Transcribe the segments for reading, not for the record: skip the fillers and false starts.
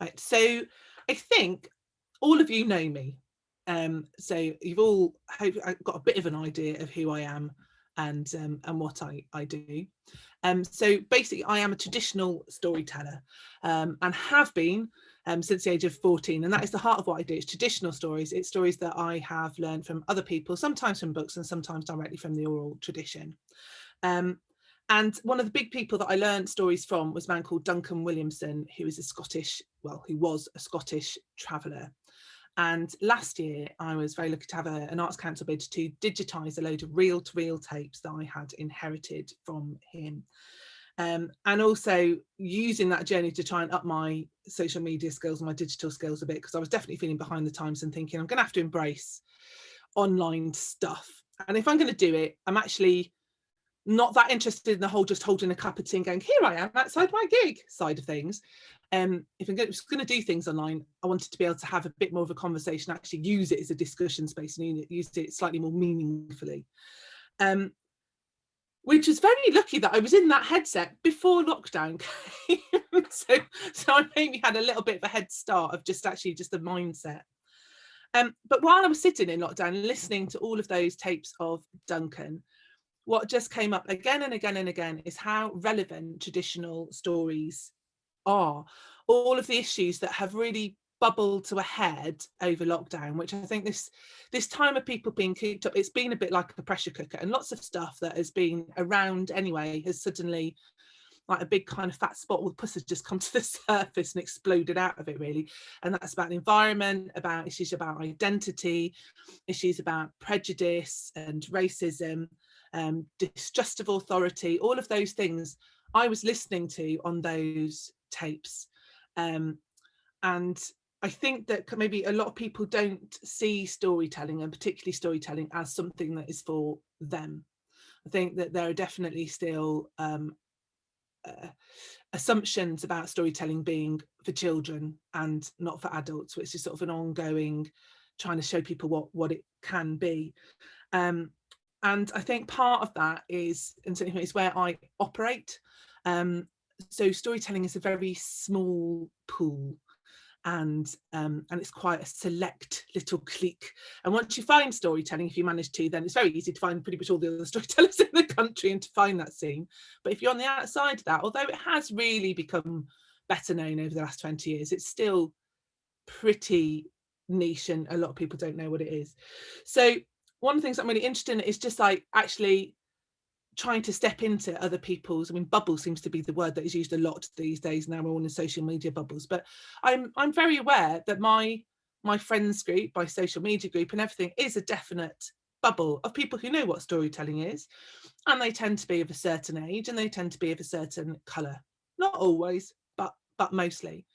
Right. So I think all of you know me. So you've all got a bit of an idea of who I am and what I do. So basically, I am a traditional storyteller and have been since the age of 14. And that is the heart of what I do. It's traditional stories. It's stories that I have learned from other people, sometimes from books and sometimes directly from the oral tradition. Um, and one of the big people that I learned stories from was a man called Duncan Williamson, who is who was a Scottish traveller. And last year, I was very lucky to have an Arts Council bid to digitise a load of reel-to-reel tapes that I had inherited from him. And also using that journey to try and up my social media skills and my digital skills a bit, because I was definitely feeling behind the times and thinking I'm going to have to embrace online stuff. And if I'm going to do it, I'm actually not that interested in the whole just holding a cup of tea and going, here I am outside my gig side of things. If I'm going to do things online, I wanted to be able to have a bit more of a conversation, actually use it as a discussion space and use it slightly more meaningfully. Which was very lucky that I was in that headset before lockdown came. so I maybe had a little bit of a head start of just the mindset. But while I was sitting in lockdown listening to all of those tapes of Duncan, what just came up again and again and again is how relevant traditional stories are. All of the issues that have really bubbled to a head over lockdown, which I think this time of people being cooped up, it's been a bit like a pressure cooker, and lots of stuff that has been around anyway has suddenly, like a big kind of fat spot, with puss has just come to the surface and exploded out of it, really. And that's about the environment, about issues about identity, issues about prejudice and racism, distrust of authority, all of those things I was listening to on those tapes. And I think that maybe a lot of people don't see storytelling, and particularly storytelling, as something that is for them. I think that there are definitely still assumptions about storytelling being for children and not for adults, which is sort of an ongoing trying to show people what it can be. And I think part of that is, and certainly is where I operate. So storytelling is a very small pool, and it's quite a select little clique. And once you find storytelling, if you manage to, then it's very easy to find pretty much all the other storytellers in the country and to find that scene. But if you're on the outside of that, although it has really become better known over the last 20 years, it's still pretty niche and a lot of people don't know what it is. So one of the things I'm really interested in is just like actually trying to step into other people's, I mean, bubble seems to be the word that is used a lot these days. Now we're all in social media bubbles, but I'm very aware that my friends group, my social media group and everything is a definite bubble of people who know what storytelling is, and they tend to be of a certain age and they tend to be of a certain colour. Not always, but mostly.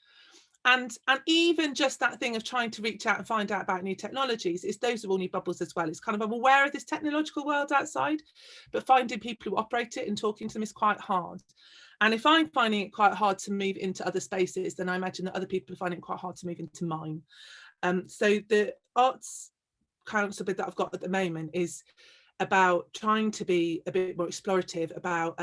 And even just that thing of trying to reach out and find out about new technologies, is those are all new bubbles as well. It's kind of, I'm aware of this technological world outside, but finding people who operate it and talking to them is quite hard. And if I'm finding it quite hard to move into other spaces, then I imagine that other people are finding it quite hard to move into mine. So the Arts Council bid that I've got at the moment is about trying to be a bit more explorative about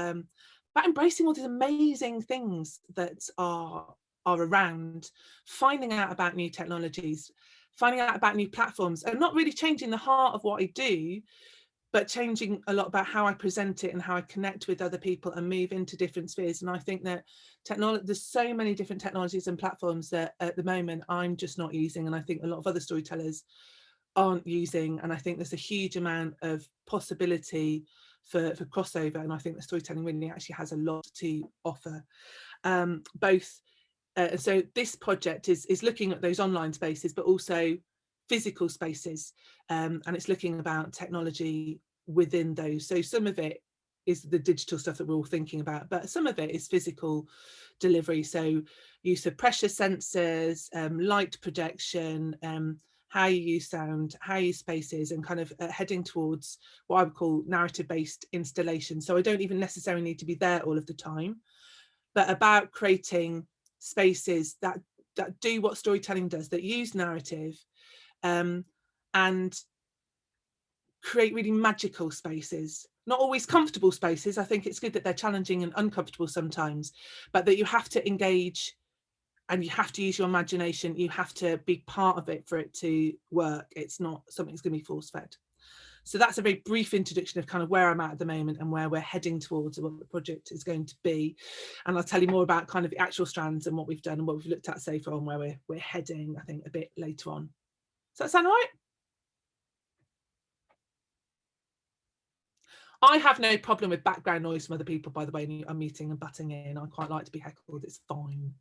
embracing all these amazing things that are around, finding out about new technologies, finding out about new platforms, and not really changing the heart of what I do, but changing a lot about how I present it and how I connect with other people and move into different spheres. And I think that there's so many different technologies and platforms that at the moment I'm just not using, and I think a lot of other storytellers aren't using. And I think there's a huge amount of possibility for crossover, and I think that storytelling really actually has a lot to offer, both so this project is looking at those online spaces, but also physical spaces, and it's looking about technology within those. So some of it is the digital stuff that we're all thinking about, but some of it is physical delivery. So use of pressure sensors, light projection, how you use sound, how you use spaces, and kind of heading towards what I would call narrative-based installation. So I don't even necessarily need to be there all of the time, but about creating spaces that do what storytelling does, that use narrative, and create really magical spaces. Not always comfortable spaces. I think it's good that they're challenging and uncomfortable sometimes, but that you have to engage and you have to use your imagination. You have to be part of it for it to work. It's not something that's going to be force fed. So that's a very brief introduction of kind of where I'm at the moment and where we're heading towards, and what the project is going to be. And I'll tell you more about kind of the actual strands and what we've done and what we've looked at so far and where we're heading, I think, a bit later on. Does that sound all right? I have no problem with background noise from other people, by the way. I'm muting and butting in. I quite like to be heckled. It's fine.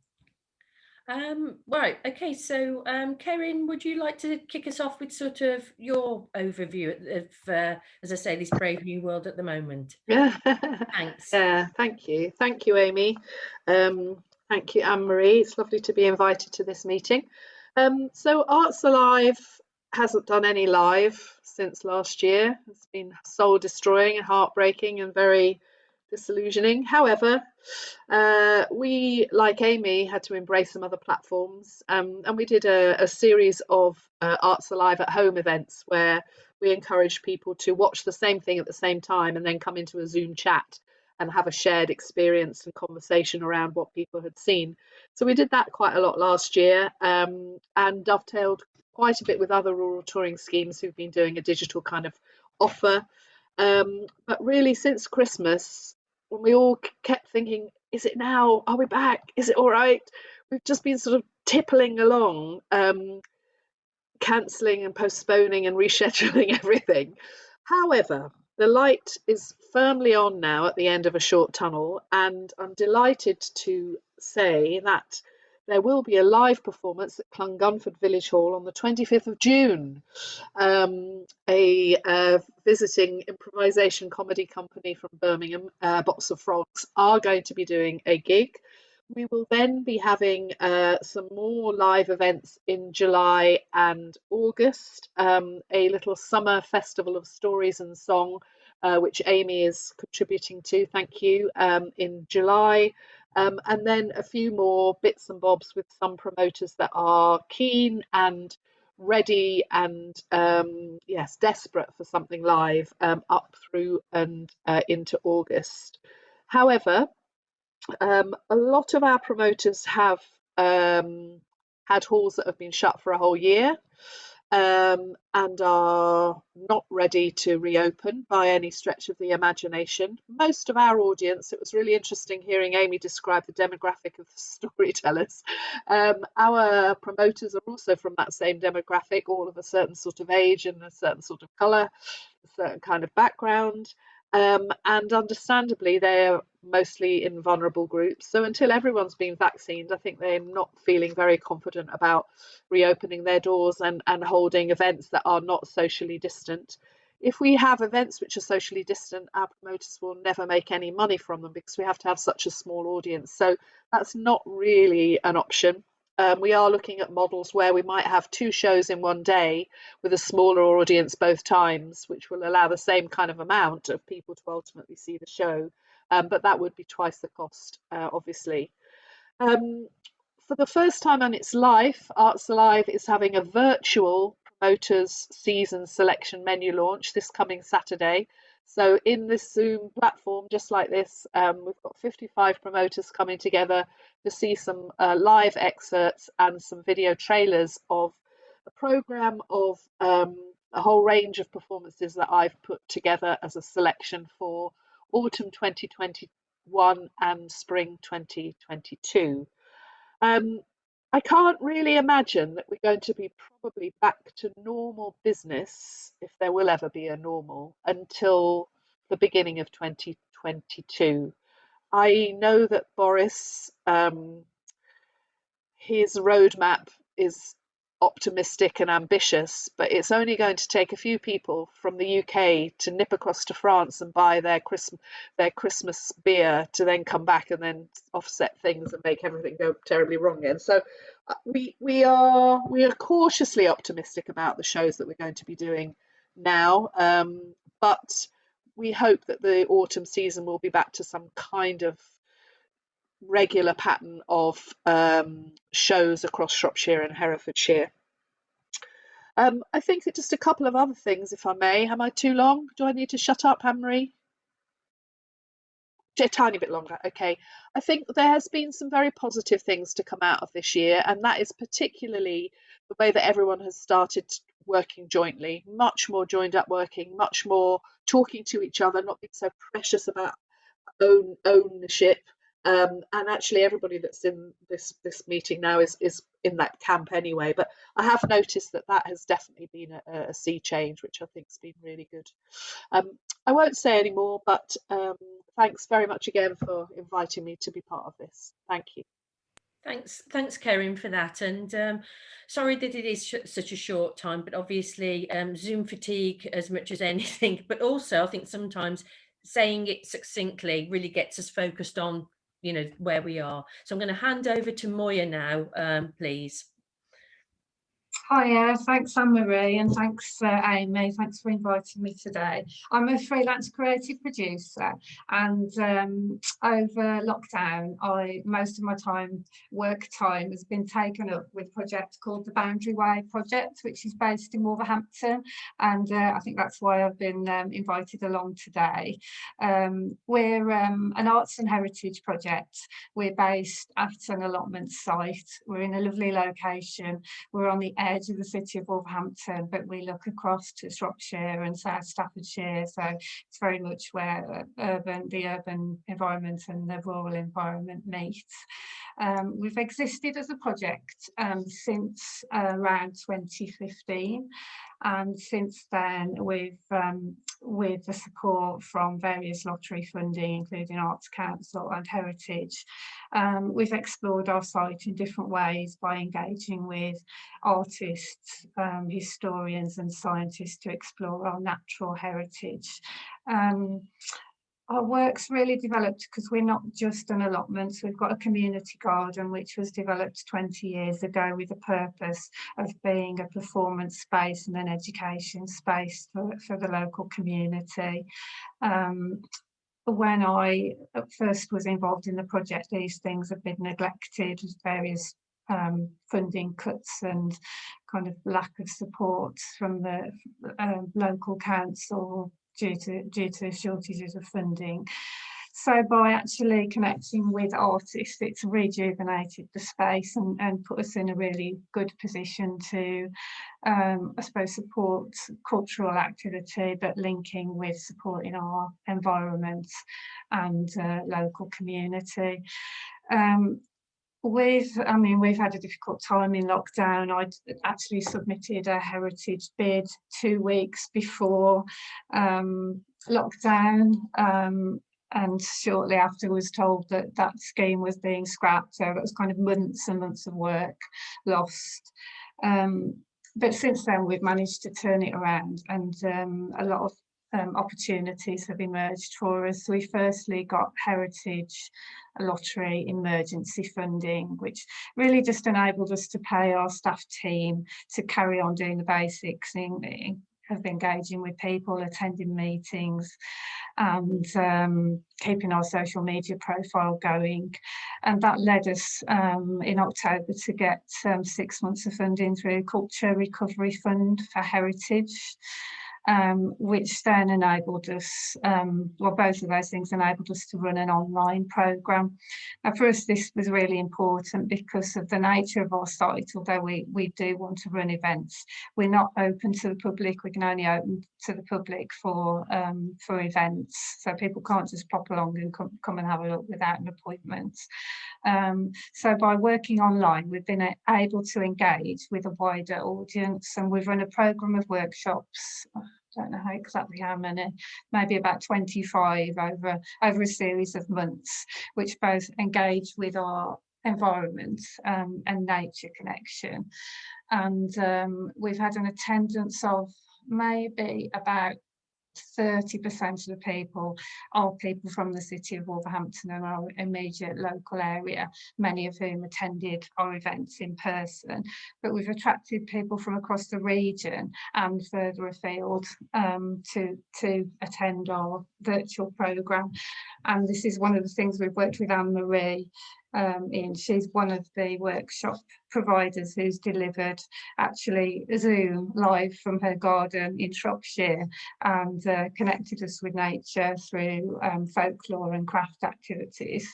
Right, okay, so Karen, would you like to kick us off with sort of your overview of as I say, this brave new world at the moment? Yeah. Thanks. Yeah, thank you, Amy. Thank you, Anne-Marie. It's lovely to be invited to this meeting. So Arts Alive hasn't done any live since last year. It's been soul destroying and heartbreaking and very disillusioning. However, we, like Amy, had to embrace some other platforms, and we did a series of Arts Alive at Home events where we encouraged people to watch the same thing at the same time and then come into a Zoom chat and have a shared experience and conversation around what people had seen. So we did that quite a lot last year, and dovetailed quite a bit with other rural touring schemes who've been doing a digital kind of offer. But really, since Christmas, when we all kept thinking, is it now? Are we back? Is it all right? We've just been sort of tippling along, cancelling and postponing and rescheduling everything. However, the light is firmly on now at the end of a short tunnel, and I'm delighted to say that there will be a live performance at Clungunford Village Hall on the 25th of June. A visiting improvisation comedy company from Birmingham, Box of Frogs, are going to be doing a gig. We will then be having some more live events in July and August, a little summer festival of stories and song, which Amy is contributing to, thank you, in July. And then a few more bits and bobs with some promoters that are keen and ready and yes, desperate for something live up through and into August. However, a lot of our promoters have had halls that have been shut for a whole year, and are not ready to reopen by any stretch of the imagination. Most of our audience, it was really interesting hearing Amy describe the demographic of the storytellers. Our promoters are also from that same demographic, all of a certain sort of age and a certain sort of colour, a certain kind of background. And understandably, they're mostly in vulnerable groups. So until everyone's been vaccinated, I think they're not feeling very confident about reopening their doors and holding events that are not socially distant. If we have events which are socially distant, our promoters will never make any money from them because we have to have such a small audience. So that's not really an option. We are looking at models where we might have 2 shows in one day with a smaller audience both times, which will allow the same kind of amount of people to ultimately see the show. But that would be twice the cost, obviously. For the first time in its life, Arts Alive is having a virtual promoters season selection menu launch this coming Saturday. So in this Zoom platform, just like this, we've got 55 promoters coming together to see some live excerpts and some video trailers of a programme of a whole range of performances that I've put together as a selection for autumn 2021 and spring 2022. I can't really imagine that we're going to be probably back to normal business, if there will ever be a normal, until the beginning of 2022. I know that Boris, his roadmap is optimistic and ambitious, but it's only going to take a few people from the UK to nip across to France and buy their Christmas beer to then come back and then offset things and make everything go terribly wrong again. So we are cautiously optimistic about the shows that we're going to be doing now, but we hope that the autumn season will be back to some kind of regular pattern of shows across Shropshire and Herefordshire. I think just a couple of other things, if I may. Am I too long? Do I need to shut up, Anne-Marie? a tiny bit longer. Okay. I think there has been some very positive things to come out of this year, and that is particularly the way that everyone has started working jointly, much more joined up working, much more talking to each other, not being so precious about ownership. And actually everybody that's in this meeting now is in that camp anyway. But I have noticed that has definitely been a sea change, which I think has been really good. I won't say any more, but thanks very much again for inviting me to be part of this. Thank you. Thanks, Karen, for that. And sorry that it is such a short time, but obviously Zoom fatigue as much as anything. But also, I think sometimes saying it succinctly really gets us focused on, where we are. So I'm going to hand over to Moya now, please. Hiya, thanks Anne-Marie, and thanks Amy, thanks for inviting me today. I'm a freelance creative producer, and over lockdown most of my work time has been taken up with a project called the Boundary Way project, which is based in Wolverhampton, and I think that's why I've been invited along today. We're an arts and heritage project. We're based at an allotment site. We're in a lovely location. We're on the edge of the city of Wolverhampton, but we look across to Shropshire and South Staffordshire, so it's very much where the urban environment and the rural environment meet. We've existed as a project since around 2015, and since then we've with the support from various lottery funding, including Arts Council and Heritage, we've explored our site in different ways by engaging with artists, historians and scientists to explore our natural heritage. Our work's really developed because we're not just an allotment. So we've got a community garden which was developed 20 years ago with the purpose of being a performance space and an education space for the local community. When I first was involved in the project, these things have been neglected with various funding cuts and kind of lack of support from the local council due to shortages of funding. So by actually connecting with artists, it's rejuvenated the space and put us in a really good position to, I suppose, support cultural activity, but linking with supporting our environment and local community. We've had a difficult time in lockdown. I actually submitted a heritage bid 2 weeks before lockdown, and shortly after was told that that scheme was being scrapped. So it was kind of months and months of work lost. But since then we've managed to turn it around, and a lot of opportunities have emerged for us. So we firstly got Heritage Lottery emergency funding, which really just enabled us to pay our staff team to carry on doing the basics of engaging with people, attending meetings, and keeping our social media profile going. And that led us in October to get 6 months of funding through Culture Recovery Fund for Heritage, which then enabled us, well, both of those things enabled us to run an online programme. Now, for us, this was really important because of the nature of our site. Although we do want to run events, we're not open to the public. We can only open to the public for events, so people can't just pop along and come and have a look without an appointment. So by working online, we've been able to engage with a wider audience, and we've run a programme of workshops. I don't know exactly how many, maybe about 25 over a series of months, which both engage with our environment and nature connection. And we've had an attendance of maybe about 30% of the people are people from the city of Wolverhampton and our immediate local area, many of whom attended our events in person. But we've attracted people from across the region and further afield to attend our virtual programme. And this is one of the things we've worked with Anne-Marie in. She's one of the workshop providers who's delivered actually Zoom live from her garden in Shropshire and connected us with nature through folklore and craft activities.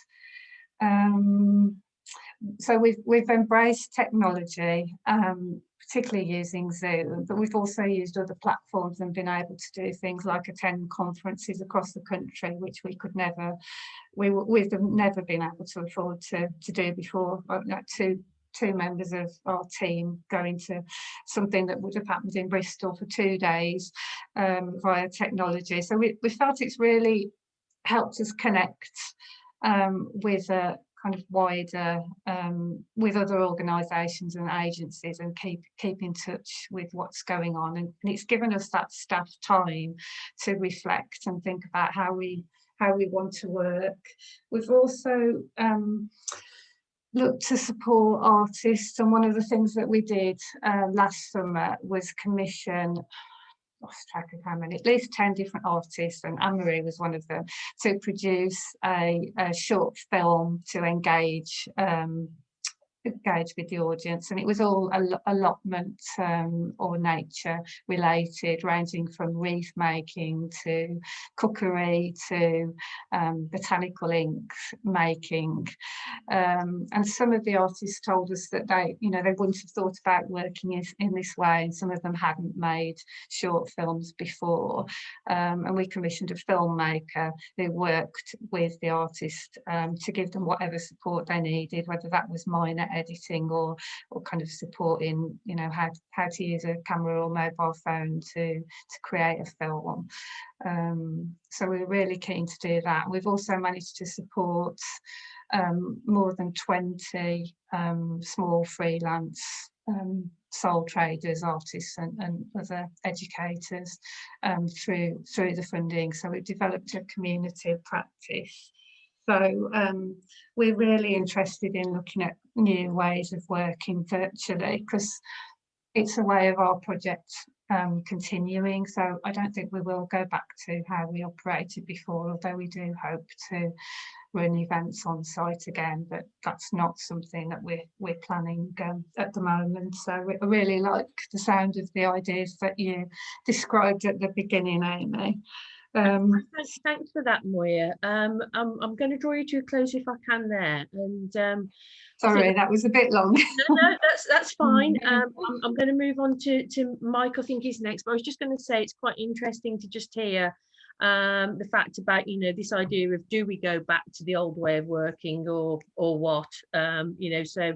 So we've embraced technology, particularly using Zoom, but we've also used other platforms and been able to do things like attend conferences across the country, which we've never been able to afford to do before. Like two members of our team going to something that would have happened in Bristol for 2 days via technology. So we felt it's really helped us connect with a kind of wider, with other organisations and agencies, and keep in touch with what's going on. And it's given us that staff time to reflect and think about how we want to work. We've also looked to support artists, and one of the things that we did last summer was commission, lost track of how many, at least 10 different artists, and Anne-Marie was one of them, to produce a short film to engage with the audience. And it was all allotment or nature related, ranging from wreath making to cookery to botanical ink making. And some of the artists told us that they wouldn't have thought about working in this way, and some of them hadn't made short films before. And we commissioned a filmmaker who worked with the artist to give them whatever support they needed, whether that was minor editing or kind of supporting, how to use a camera or mobile phone to create a film. So we're really keen to do that. We've also managed to support more than 20 small freelance sole traders, artists and other educators through the funding. So we've developed a community of practice. So we're really interested in looking at new ways of working virtually, because it's a way of our project continuing. So I don't think we will go back to how we operated before, although we do hope to run events on site again, but that's not something that we're planning at the moment. So I really like the sound of the ideas that you described at the beginning, Amy. Thanks for that, Moya. I'm going to draw you to a close if I can there. And sorry, that was a bit long. No, that's fine. I'm going to move on to Mike. I think he's next, but I was just going to say it's quite interesting to just hear the fact about this idea of, do we go back to the old way of working or what? So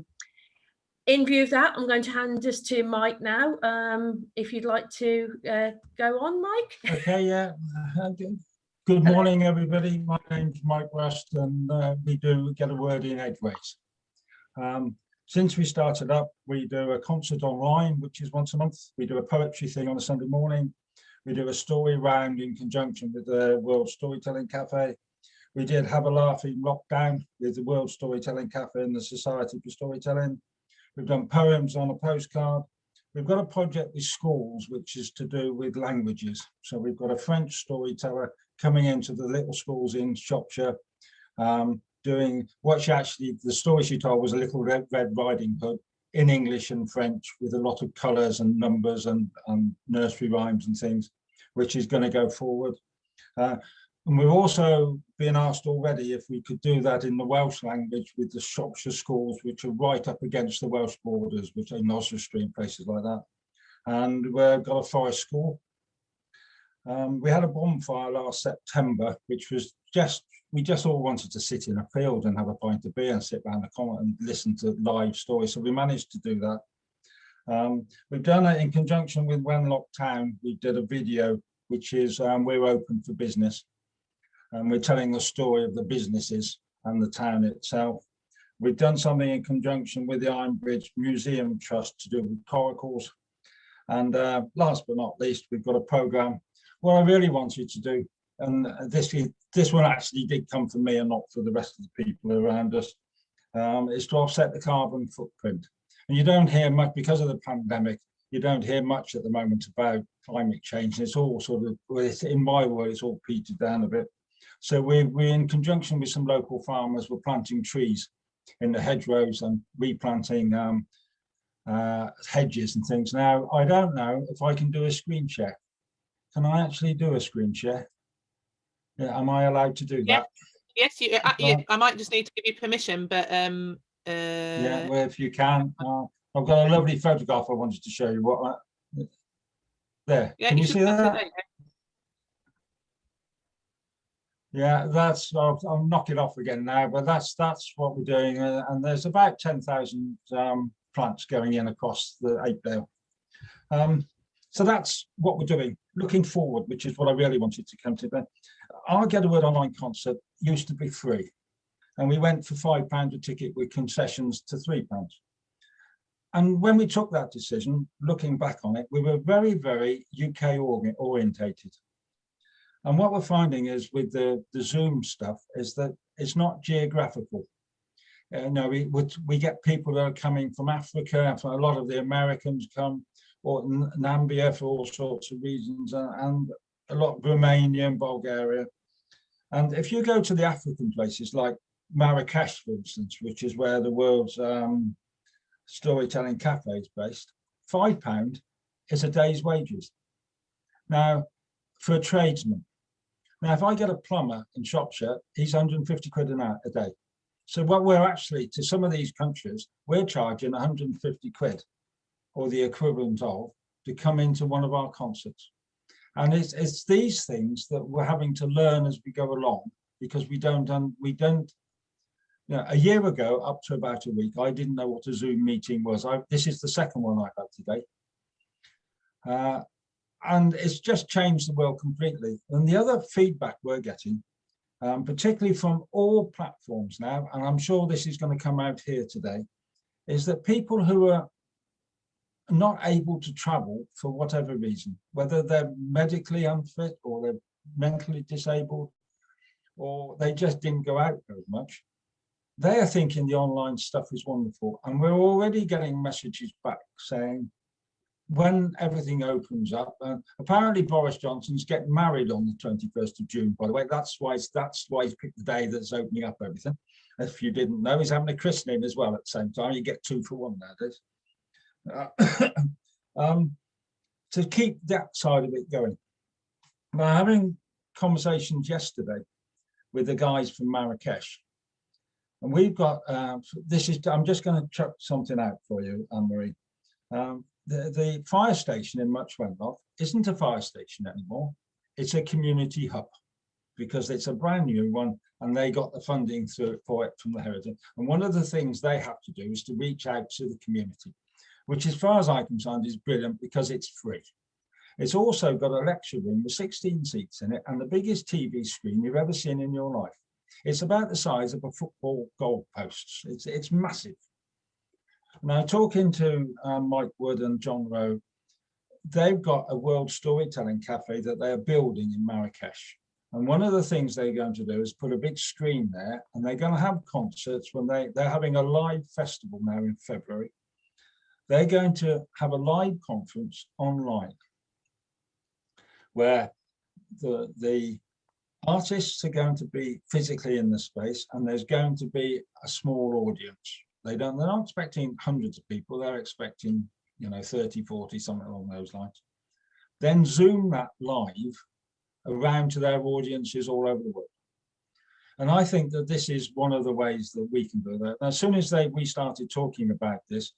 in view of that, I'm going to hand us to Mike now. If you'd like to go on, Mike. Okay, yeah. Good morning, everybody. My name's Mike West, and we do Get a Word in Edgeways. Since we started up, we do a concert online, which is once a month. We do a poetry thing on a Sunday morning. We do a story round in conjunction with the World Storytelling Cafe. We did Have a Laugh in Lockdown with the World Storytelling Cafe and the Society for Storytelling. We've done poems on a postcard. We've got a project with schools, which is to do with languages. So we've got a French storyteller coming into the little schools in Shropshire, doing what the story she told was a Little Red Riding Hood in English and French, with a lot of colours and numbers and nursery rhymes and things, which is going to go forward. And we've also been asked already if we could do that in the Welsh language with the Shropshire schools, which are right up against the Welsh borders, which are in Oswestry and places like that. And we've got a forest school. We had a bonfire last September, which was we just all wanted to sit in a field and have a pint of beer and sit around the corner and listen to live stories. So we managed to do that. We've done it in conjunction with Wenlock Town. We did a video, which is We're Open for Business. And we're telling the story of the businesses and the town itself. We've done something in conjunction with the Ironbridge Museum Trust to do with coracles. And last but not least, we've got a programme. What I really wanted to do, and this one actually did come from me and not for the rest of the people around us, is to offset the carbon footprint. And you don't hear much, because of the pandemic, you don't hear much at the moment about climate change. It's all sort of, in my world, it's all petered down a bit. So we're in conjunction with some local farmers, we're planting trees in the hedgerows and replanting hedges and things. Now, I don't know if I can do a screen share. Can I actually do a screen share? Yeah, am I allowed to do that? Yes, I might just need to give you permission, but yeah, well, if you can. I've got a lovely photograph I wanted to show you. What there? Yeah, can you see that? There. Yeah, that's. I'll knock it off again now, but that's what we're doing, and there's about 10,000 plants going in across the Apedale. So that's what we're doing. Looking forward, which is what I really wanted to come to. But our Get a Word Online concert used to be free, and we went for £5 a ticket with concessions to £3. And when we took that decision, looking back on it, we were very, very UK orientated. And what we're finding is with the Zoom stuff is that it's not geographical. No, we get people that are coming from Africa, a lot of the Americans come, or Nambia for all sorts of reasons, and a lot of Romania and Bulgaria. And if you go to the African places like Marrakesh, for instance, which is where the world's storytelling cafe is based, £5 is a day's wages. Now, for a tradesman. Now, if I get a plumber in Shropshire, he's 150 quid a day. So what we're actually, to some of these countries, we're charging 150 quid or the equivalent of to come into one of our concerts. And it's these things that we're having to learn as we go along, because we don't, you know, a year ago, up to about a week, I didn't know what a Zoom meeting was. This is the second one I've had today. And it's just changed the world completely. And the other feedback we're getting, particularly from all platforms now, and I'm sure this is going to come out here today, is that people who are not able to travel for whatever reason, whether they're medically unfit or they're mentally disabled, or they just didn't go out very much, they are thinking the online stuff is wonderful. And we're already getting messages back saying, when everything opens up, apparently Boris Johnson's getting married on the 21st of June, by the way. That's why he's picked the day that's opening up everything. If you didn't know, he's having a christening as well at the same time. You get 2 for 1 nowadays. To keep that side of it going. We're having conversations yesterday with the guys from Marrakesh. And we've got, I'm just going to chuck something out for you, Anne-Marie. The fire station in Much Wenlock isn't a fire station anymore. It's a community hub, because it's a brand new one and they got the funding for it from the Heritage. And one of the things they have to do is to reach out to the community, which as far as I'm concerned is brilliant because it's free. It's also got a lecture room with 16 seats in it and the biggest TV screen you've ever seen in your life. It's about the size of a football goalpost. It's massive. Now, talking to Mike Wood and John Rowe, they've got a world storytelling cafe that they are building in Marrakesh. And one of the things they're going to do is put a big screen there, and they're going to have concerts when they're having a live festival now in February. They're going to have a live conference online where the artists are going to be physically in the space, and there's going to be a small audience. They're not expecting hundreds of people. They're expecting, 30, 40, something along those lines. Then Zoom that live around to their audiences all over the world. And I think that this is one of the ways that we can do that. As soon as we started talking about this,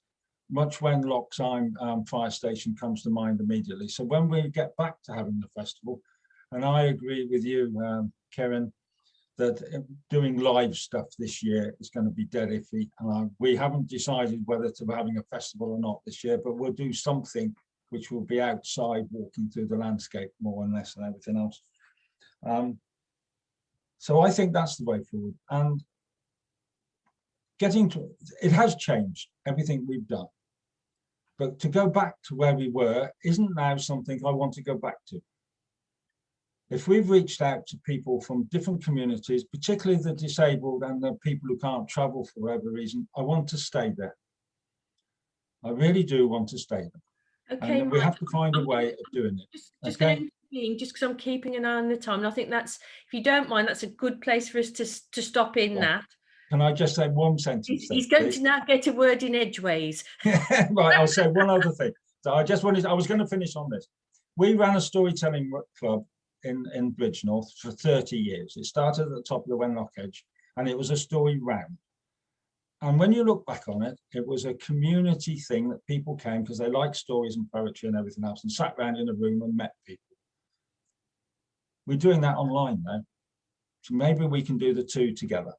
Much Wenlock's fire station comes to mind immediately. So when we get back to having the festival, and I agree with you, Karen, that doing live stuff this year is going to be dead iffy. And we haven't decided whether to be having a festival or not this year, but we'll do something which will be outside, walking through the landscape more or less than everything else. So I think that's the way forward. And it has changed everything we've done. But to go back to where we were isn't now something I want to go back to. If we've reached out to people from different communities, particularly the disabled and the people who can't travel for whatever reason, I want to stay there. I really do want to stay there. Okay, and we have to find a way of doing it. Just going to intervene, just because I'm keeping an eye on the time. And I think that's, if you don't mind, that's a good place for us to stop in that. Can I just say one sentence? He's going to now get a word in edgeways. Right, I'll say one other thing. So I was going to finish on this. We ran a storytelling club in Bridgnorth for 30 years. It started at the top of the Wenlock Edge, and it was a story round. And when you look back on it, it was a community thing that people came because they liked stories and poetry and everything else, and sat around in a room and met people. We're doing that online now. So maybe we can do the two together.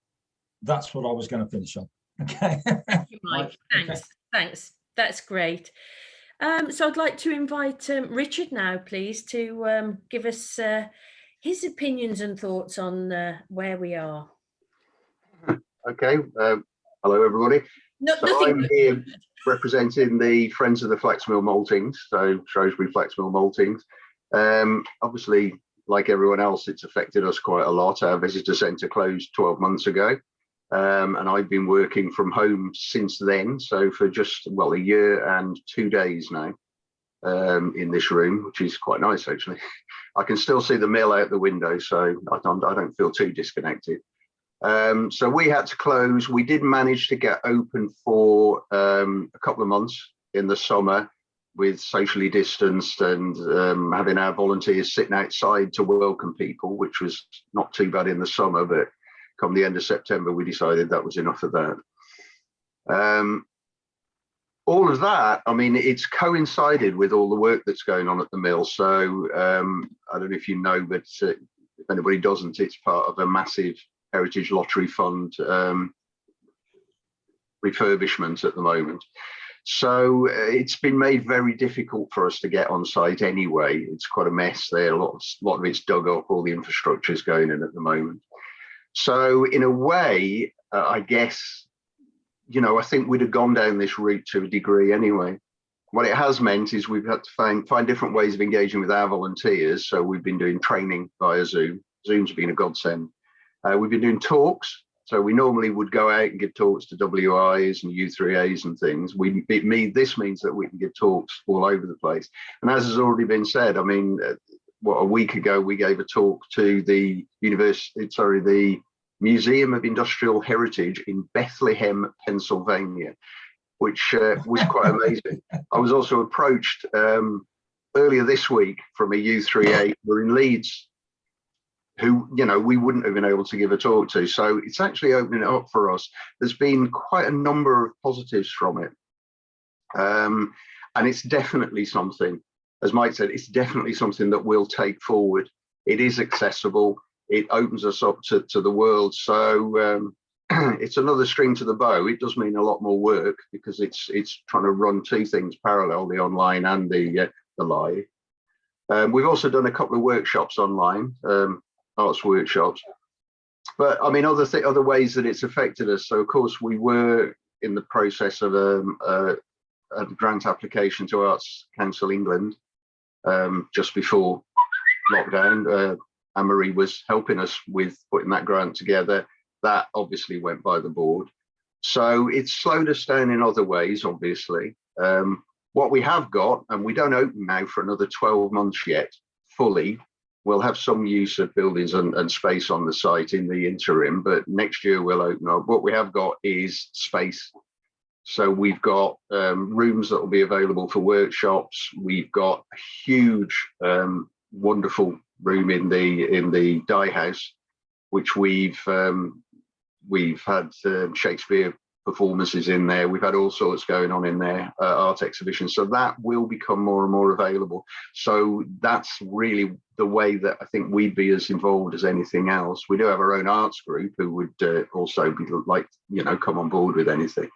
That's what I was going to finish on. Okay. Thank you, Mike. Thanks. Okay. Thanks. That's great. So I'd like to invite Richard now, please, to give us his opinions and thoughts on where we are. Okay. Hello, everybody. Nothing. I'm here representing the Friends of the Flaxmill Maltings, so Shrewsbury Flaxmill Maltings. Obviously, like everyone else, it's affected us quite a lot. Our visitor centre closed 12 months ago, and I've been working from home since then. So for just, well, a year and 2 days now in this room, which is quite nice, actually. I can still see the mill out the window, so I don't feel too disconnected. So we had to close. We did manage to get open for a couple of months in the summer with socially distanced and having our volunteers sitting outside to welcome people, which was not too bad in the summer, but come the end of September, we decided that was enough of that. All of that, I mean, it's coincided with all the work that's going on at the mill. So I don't know if you know, but if anybody doesn't, it's part of a massive Heritage Lottery Fund refurbishment at the moment. So it's been made very difficult for us to get on site anyway. It's quite a mess there. A lot of it's dug up, all the infrastructure is going in at the moment. So in a way, I guess, you know, I think we'd have gone down this route to a degree anyway. What it has meant is we've had to find different ways of engaging with our volunteers. So we've been doing training via Zoom. Zoom's been a godsend. We've been doing talks. So we normally would go out and give talks to WIs and U3As and things. This means that we can give talks all over the place. And as has already been said, I mean, a week ago, we gave a talk to the the Museum of Industrial Heritage in Bethlehem, Pennsylvania, which was quite amazing. I was also approached earlier this week from a U3A who are in Leeds, who, you know, we wouldn't have been able to give a talk to. So it's actually opening it up for us. There's been quite a number of positives from it. And it's definitely something, as Mike said, it's definitely something that we'll take forward. It is accessible. It opens us up to the world. So it's another string to the bow. It does mean a lot more work because it's trying to run two things parallel, the online and the live. We've also done a couple of workshops online, arts workshops. But I mean, other ways that it's affected us. So of course, we were in the process of a grant application to Arts Council England just before lockdown. Anne-Marie was helping us with putting that grant together. That obviously went by the board. So it's slowed us down in other ways, obviously. What we have got, and we don't open now for another 12 months yet, fully. We'll have some use of buildings and space on the site in the interim, but next year we'll open up. What we have got is space. So we've got rooms that will be available for workshops. We've got a huge, wonderful room in the dye house, which we've had Shakespeare performances in there. We've had all sorts going on in there, art exhibitions. So that will become more and more available. So that's really the way that I think we'd be as involved as anything else. We do have our own arts group who would also be like, you know, come on board with anything.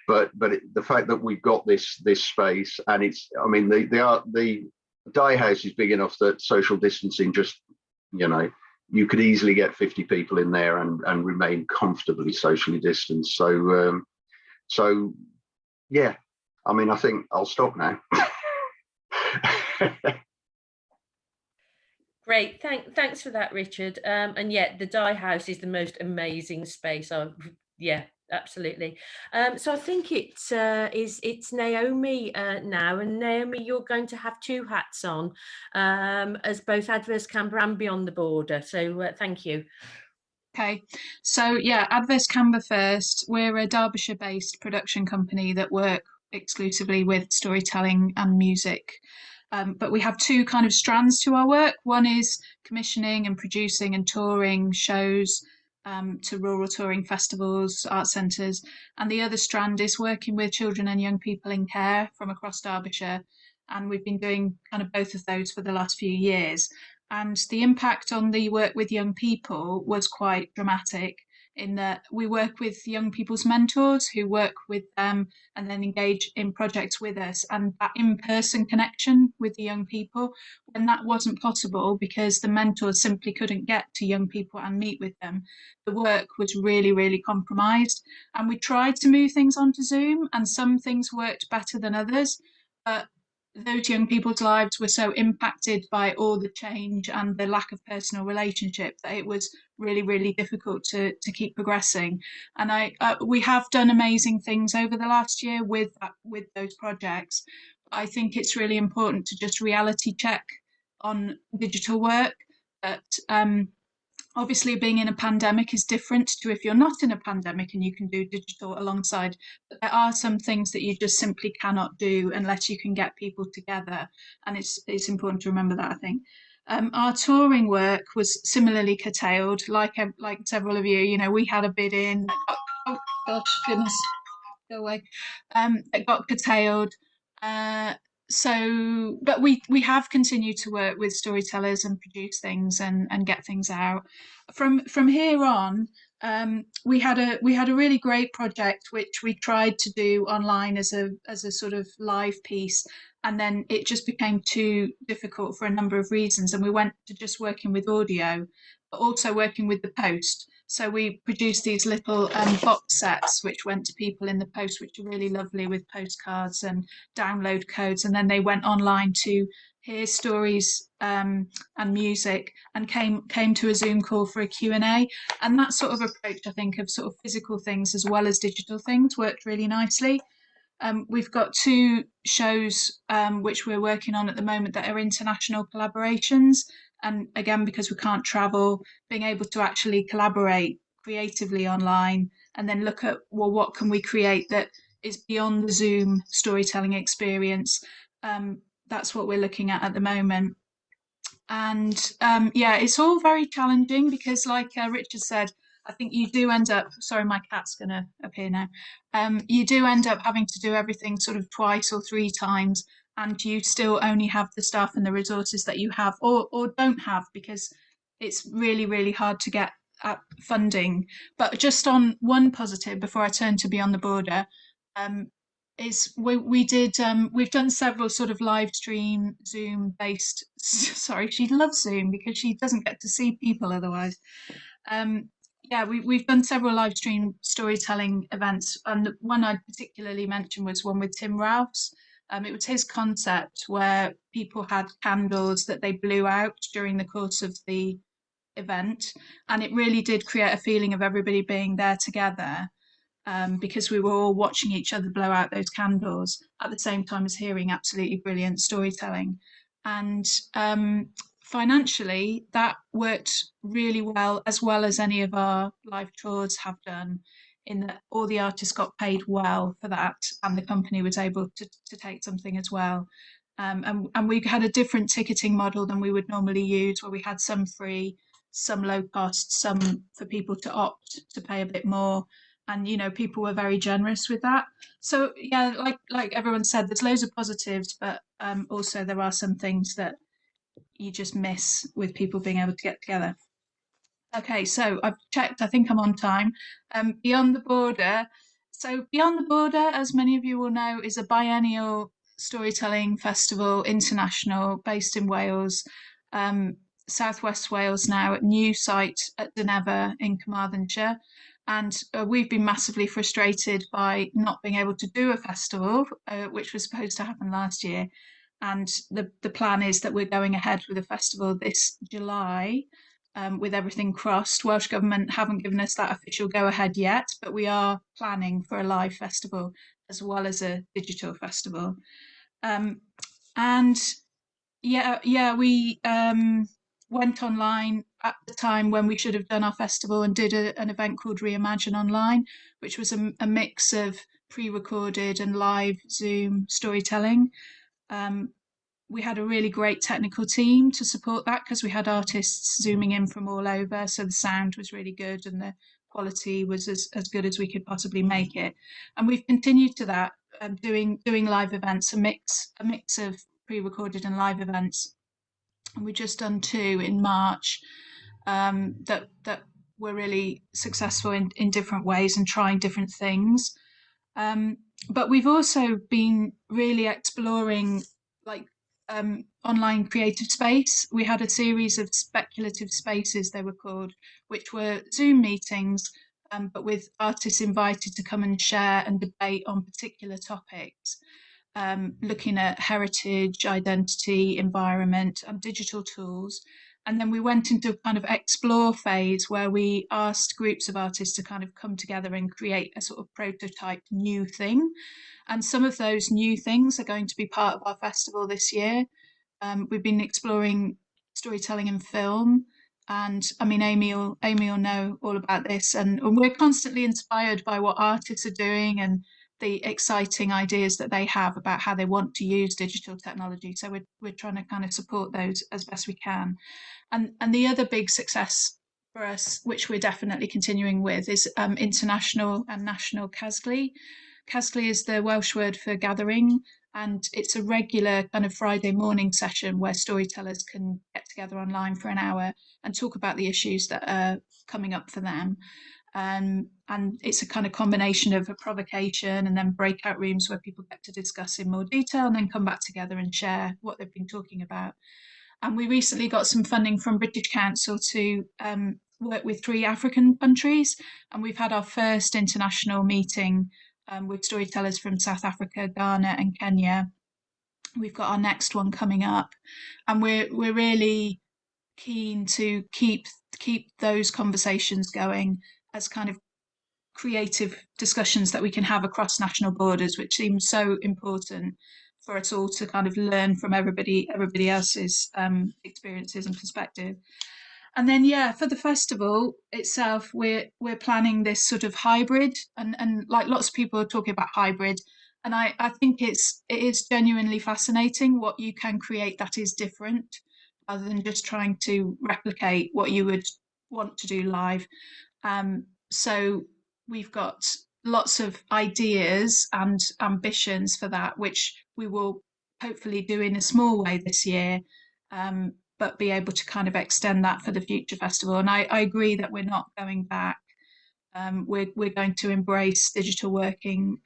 But the fact that we've got this space, and it's, I mean, the dye house is big enough that social distancing just, you know, you could easily get 50 people in there and remain comfortably socially distanced. So yeah, I mean, I think I'll stop now. Great, thanks for that, Richard. And yeah, the dye house is the most amazing space. Yeah, absolutely. So I think it's Naomi now, and Naomi, you're going to have two hats on as both Adverse Canberra and Beyond the Border. So thank you. Okay, so yeah, Adverse Canva first. We're a Derbyshire-based production company that work exclusively with storytelling and music. But we have two kind of strands to our work. One is commissioning and producing and touring shows to rural touring festivals, art centres. And the other strand is working with children and young people in care from across Derbyshire. And we've been doing kind of both of those for the last few years. And the impact on the work with young people was quite dramatic in that we work with young people's mentors who work with them and then engage in projects with us. And that in-person connection with the young people, when that wasn't possible because the mentors simply couldn't get to young people and meet with them, the work was really, really compromised. And we tried to move things onto Zoom, and some things worked better than others. But those young people's lives were so impacted by all the change and the lack of personal relationship that it was really, really difficult to keep progressing. And we have done amazing things over the last year with those projects. I think it's really important to just reality check on digital work. That obviously being in a pandemic is different to if you're not in a pandemic and you can do digital alongside, but there are some things that you just simply cannot do unless you can get people together, and it's important to remember that, I think. Our touring work was similarly curtailed, like several of you. We had a bid in oh gosh, goodness, go away, that got curtailed. But we have continued to work with storytellers and produce things and get things out. From here on, we had a really great project which we tried to do online as a sort of live piece, and then it just became too difficult for a number of reasons, and we went to just working with audio, but also working with the post. So we produced these little box sets which went to people in the post, which are really lovely, with postcards and download codes. And then they went online to hear stories and music, and came to a Zoom call for a Q&A. And that sort of approach, I think, of sort of physical things as well as digital things worked really nicely. We've got two shows which we're working on at the moment that are international collaborations. And again, because we can't travel, being able to actually collaborate creatively online and then look at, well, what can we create that is beyond the Zoom storytelling experience? That's what we're looking at the moment. And yeah, it's all very challenging because, like Richard said, I think you do end up, sorry, my cat's going to appear now. You do end up having to do everything sort of twice or three times, and you still only have the staff and the resources that you have or don't have, because it's really, really hard to get funding. But just on one positive, before I turn to Beyond the Border, is we've done several sort of live stream Zoom based, sorry, she loves Zoom because she doesn't get to see people otherwise. Yeah, we've done several live stream storytelling events, and the one I'd particularly mention was one with Tim Ralphs. It was his concept where people had candles that they blew out during the course of the event, and it really did create a feeling of everybody being there together, because we were all watching each other blow out those candles at the same time as hearing absolutely brilliant storytelling. And financially, that worked really well as any of our live tours have done, in that all the artists got paid well for that, and the company was able to take something as well. And we had a different ticketing model than we would normally use, where we had some free, some low cost, some for people to opt to pay a bit more. And people were very generous with that. So yeah, like everyone said, there's loads of positives, but also there are some things that you just miss with people being able to get together. Okay, so I've checked, I think I'm on time. Beyond the Border. So Beyond the Border, as many of you will know, is a biennial storytelling festival, international, based in Wales, Southwest Wales now, at new site at Dynevor in Carmarthenshire. And we've been massively frustrated by not being able to do a festival, which was supposed to happen last year. And the plan is that we're going ahead with a festival this July, with everything crossed. Welsh Government haven't given us that official go-ahead yet, but we are planning for a live festival as well as a digital festival. And yeah, we went online at the time when we should have done our festival and did an event called Reimagine Online, which was a mix of pre-recorded and live Zoom storytelling. We had a really great technical team to support that because we had artists zooming in from all over, so the sound was really good and the quality was as good as we could possibly make it. And we've continued to that, doing live events, a mix of pre-recorded and live events. And we've just done 2 in March that were really successful in different ways and trying different things. But we've also been really exploring like online creative space. We had a series of speculative spaces, they were called, which were Zoom meetings, but with artists invited to come and share and debate on particular topics, looking at heritage, identity, environment, and digital tools. And then we went into a kind of explore phase where we asked groups of artists to kind of come together and create a sort of prototype new thing. And some of those new things are going to be part of our festival this year. We've been exploring storytelling and film. And I mean, Amy will know all about this. And we're constantly inspired by what artists are doing and the exciting ideas that they have about how they want to use digital technology. So we're trying to kind of support those as best we can. And the other big success for us, which we're definitely continuing with, is international and national Casgli. Casgli is the Welsh word for gathering, and it's a regular kind of Friday morning session where storytellers can get together online for an hour and talk about the issues that are coming up for them. And it's a kind of combination of a provocation and then breakout rooms where people get to discuss in more detail and then come back together and share what they've been talking about. And we recently got some funding from British Council to work with 3 African countries. And we've had our first international meeting with storytellers from South Africa, Ghana, and Kenya. We've got our next one coming up. And we're really keen to keep those conversations going as kind of creative discussions that we can have across national borders, which seems so important for us all to kind of learn from everybody else's experiences and perspective. And then, yeah, for the festival itself, we're planning this sort of hybrid, and like lots of people are talking about hybrid, and I think it is genuinely fascinating what you can create that is different, rather than just trying to replicate what you would want to do live. So we've got lots of ideas and ambitions for that, which we will hopefully do in a small way this year, but be able to kind of extend that for the future festival. And I agree that we're not going back. We're going to embrace digital working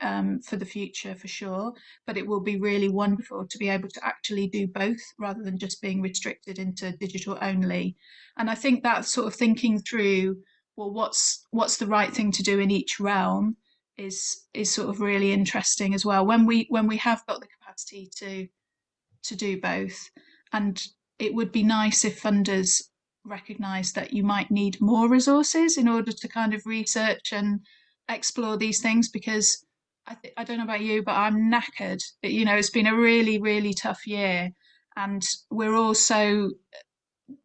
for the future for sure, but it will be really wonderful to be able to actually do both rather than just being restricted into digital only. And I think that sort of thinking through, well, what's the right thing to do in each realm is sort of really interesting as well. When we have got the capacity to do both, and it would be nice if funders recognise that you might need more resources in order to kind of research and explore these things, because I don't know about you, but I'm knackered. It's been a really, really tough year, and we're all so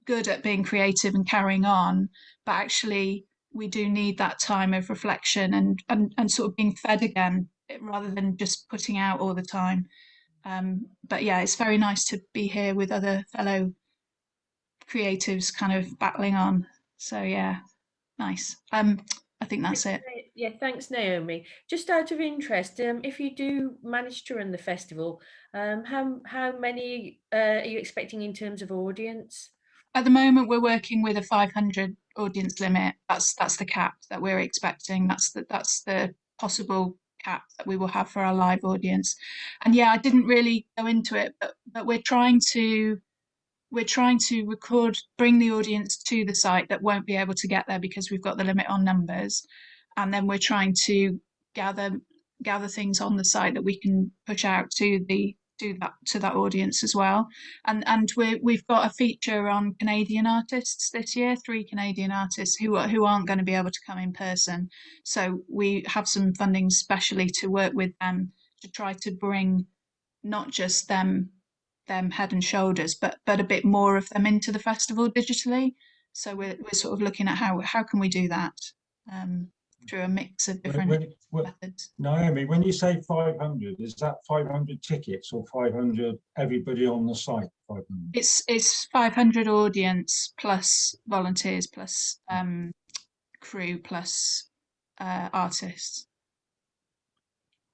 good at being creative and carrying on, but actually we do need that time of reflection and sort of being fed again rather than just putting out all the time. But yeah, it's very nice to be here with other fellow creatives kind of battling on. So yeah, nice. I think that's it. Yeah, thanks, Naomi. Just out of interest, if you do manage to run the festival, how many are you expecting in terms of audience? At the moment, we're working with a 500 audience limit. That's the cap that we're expecting. That's the possible cap that we will have for our live audience. And yeah, I didn't really go into it, but we're trying to bring the audience to the site that won't be able to get there because we've got the limit on numbers, and then we're trying to gather things on the site that we can push out to that audience as well. And we've got a feature on Canadian artists this year, 3 Canadian artists who aren't going to be able to come in person. So we have some funding specially to work with them to try to bring not just them head and shoulders, but a bit more of them into the festival digitally. So we're sort of looking at how can we do that through a mix of different methods. Naomi, when you say 500, is that 500 tickets or 500 everybody on the site? 500. It's 500 audience plus volunteers plus crew plus artists.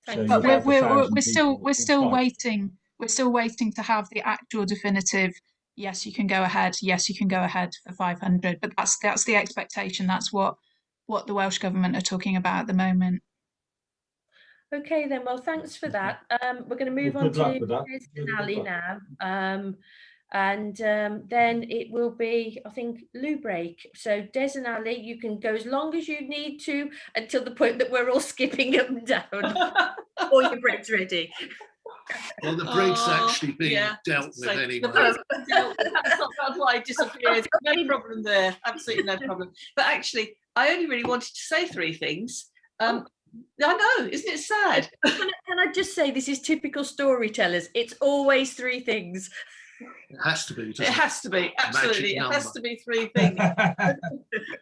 So But you have we're still 1,000 waiting. We're still waiting to have the actual definitive. Yes, you can go ahead. Yes, you can go ahead for 500. But that's the expectation. That's what the Welsh Government are talking about at the moment. Okay then, well, thanks for that. We're going to move on to Des and Ali now. And then it will be, I think, loo break. So Des and Ali, you can go as long as you need to until the point that we're all skipping up and down. Or your break's ready. Well, the break's actually being dealt with anyway. That's not why it disappeared. No problem there. Absolutely no problem. But actually, I only really wanted to say 3 things. I know, isn't it sad? Can I just say, this is typical storytellers. It's always 3 things. It has to be. It has to be, absolutely. It has to be 3 things.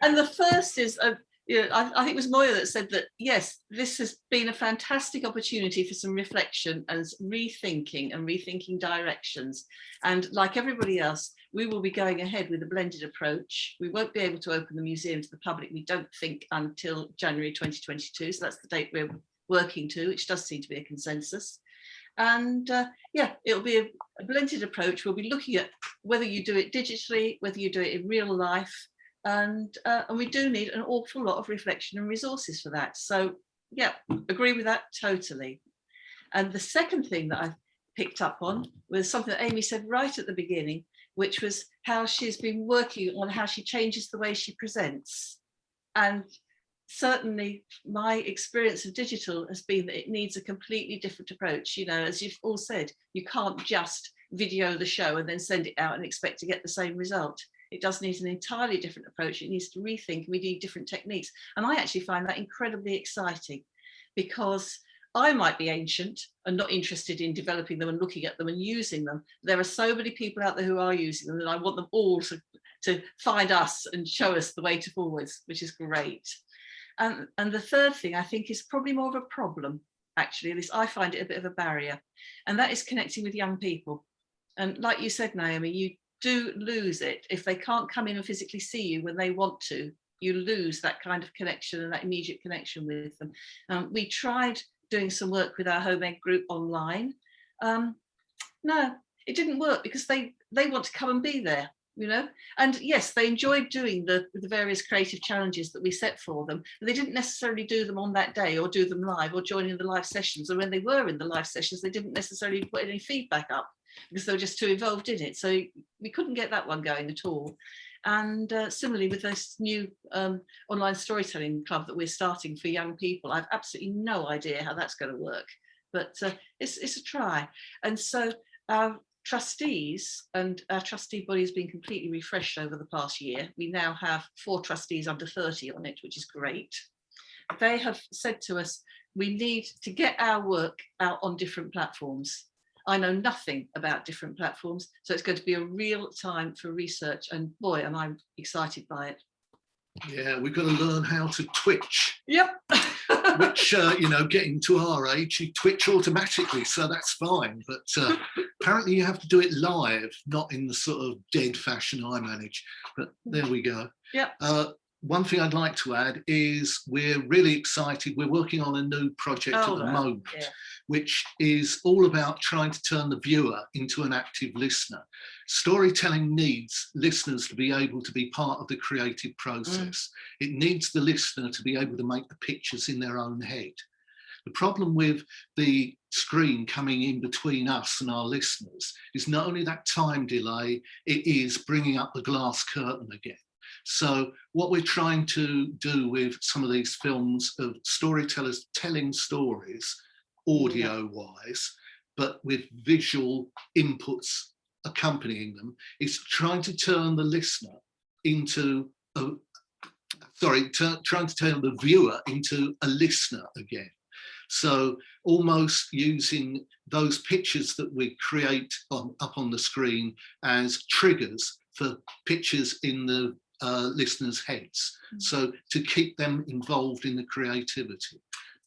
And the first is, I think it was Moya that said that, yes, this has been a fantastic opportunity for some reflection and rethinking directions. And like everybody else, we will be going ahead with a blended approach. We won't be able to open the museum to the public, we don't think, until January 2022. So that's the date we're working to, which does seem to be a consensus. And it'll be a blended approach. We'll be looking at whether you do it digitally, whether you do it in real life. And we do need an awful lot of reflection and resources for that. So yeah, agree with that totally. And the second thing that I picked up on was something that Amy said right at the beginning, which was how she's been working on how she changes the way she presents. And certainly my experience of digital has been that it needs a completely different approach. You know, as you've all said, you can't just video the show and then send it out and expect to get the same result. It does need an entirely different approach. It needs to rethink. We need different techniques. And I actually find that incredibly exciting, because I might be ancient and not interested in developing them and looking at them and using them. There are so many people out there who are using them, and I want them all to find us and show us the way to forwards, which is great. And the third thing I think is probably more of a problem, actually, at least I find it a bit of a barrier, and that is connecting with young people. And like you said, Naomi, you do lose it if they can't come in and physically see you when they want to. You lose that kind of connection and that immediate connection with them. We tried doing some work with our home ed group online. No, it didn't work, because they want to come and be there, you know. And yes, they enjoyed doing the various creative challenges that we set for them, but they didn't necessarily do them on that day or do them live or join in the live sessions. Or when they were in the live sessions, they didn't necessarily put any feedback up because they were just too involved in it. So we couldn't get that one going at all. And similarly with this new online storytelling club that we're starting for young people, I've absolutely no idea how that's going to work, but it's a try. And so our trustees and our trustee body has been completely refreshed over the past year. We now have 4 trustees under 30 on it, which is great. They have said to us, we need to get our work out on different platforms. I know nothing about different platforms, so it's going to be a real time for research, and boy, am I excited by it. Yeah, we've got to learn how to twitch. Yep. Which, you know, getting to our age, you twitch automatically, so that's fine. But apparently you have to do it live, not in the sort of dead fashion I manage. But there we go. Yep. One thing I'd like to add is we're really excited. We're working on a new project at the moment, which is all about trying to turn the viewer into an active listener. Storytelling needs listeners to be able to be part of the creative process. It needs the listener to be able to make the pictures in their own head. The problem with the screen coming in between us and our listeners is not only that time delay, it is bringing up the glass curtain again. So what we're trying to do with some of these films of storytellers telling stories audio-wise, but with visual inputs accompanying them, is trying to turn the listener into trying to turn the viewer into a listener again. So almost using those pictures that we create up on the screen as triggers for pictures in the listeners' heads. So to keep them involved in the creativity.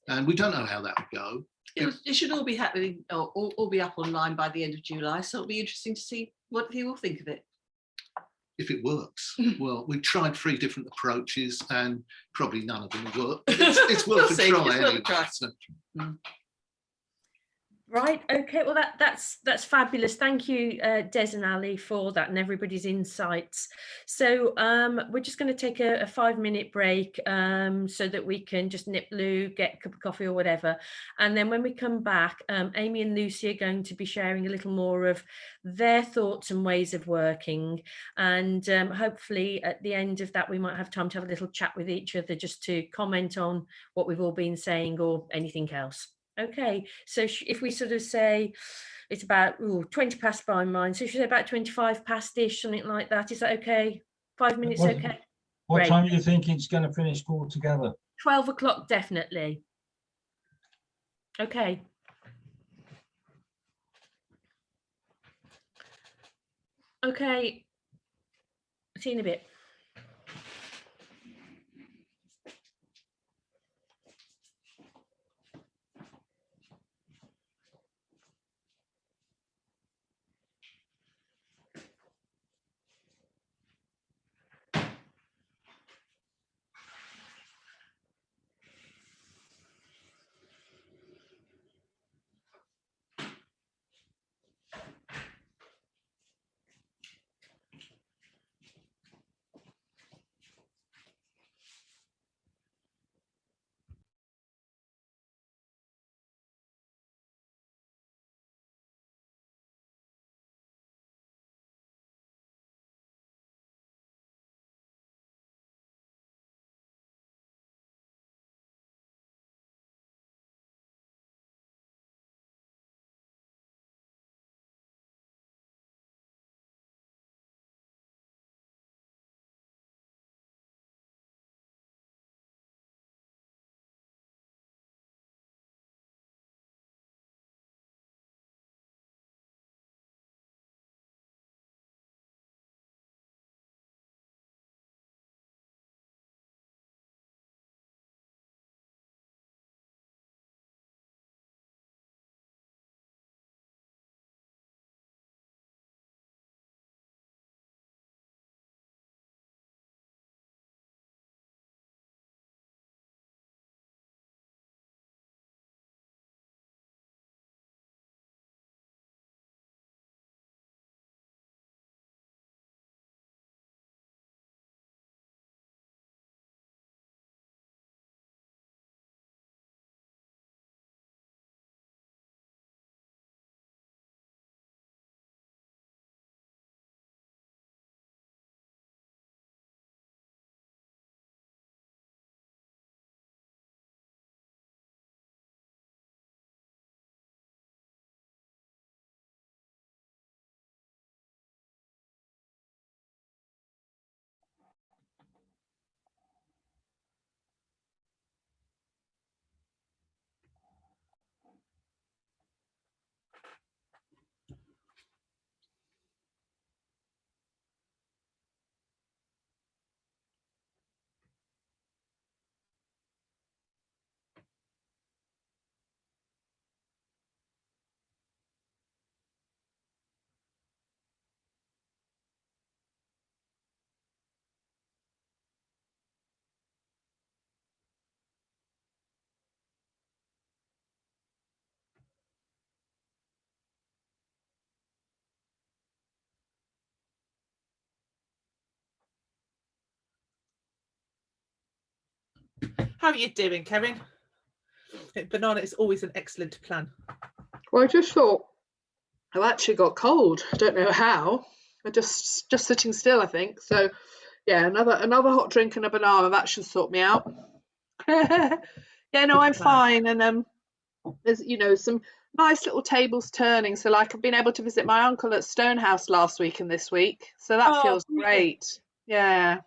And we don't know how that would go. It should all be happening, or all be up online by the end of July. So it'll be interesting to see what you will think of it. If it works. Well, we've tried 3 different approaches and probably none of them work. It's worth a try anyway. So. Right, okay, well that's fabulous. Thank you, Des and Ali, for that and everybody's insights. So we're just going to take a 5-minute break so that we can just nip loo, get a cup of coffee or whatever. And then when we come back, Amy and Lucy are going to be sharing a little more of their thoughts and ways of working. And hopefully at the end of that, we might have time to have a little chat with each other just to comment on what we've all been saying or anything else. Okay, so if we sort of say it's about 20 past by mine, so should we say about 25 past-ish, something like that? Is that okay? 5 minutes, okay? What time do you think it's going to finish altogether? 12 o'clock, definitely. Okay. Okay, see you in a bit. How are you doing, Kevin? Banana is always an excellent plan. Well, I just thought I've actually got cold. I don't know how. I'm just sitting still, I think. So yeah, another hot drink and a banana, that should sort me out. Yeah, no, I'm fine. And there's, you know, some nice little tables turning. So like I've been able to visit my uncle at Stonehouse last week and this week. So that feels great. Yeah.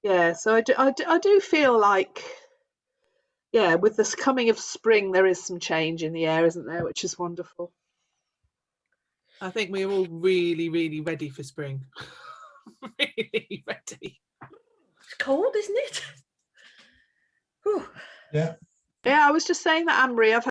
Yeah, so I do feel like, yeah, with this coming of spring, there is some change in the air, isn't there? Which is wonderful. I think we're all really, really ready for spring. really ready. It's cold, isn't it? Whew. Yeah. Yeah, I was just saying that, Anne-Marie, I've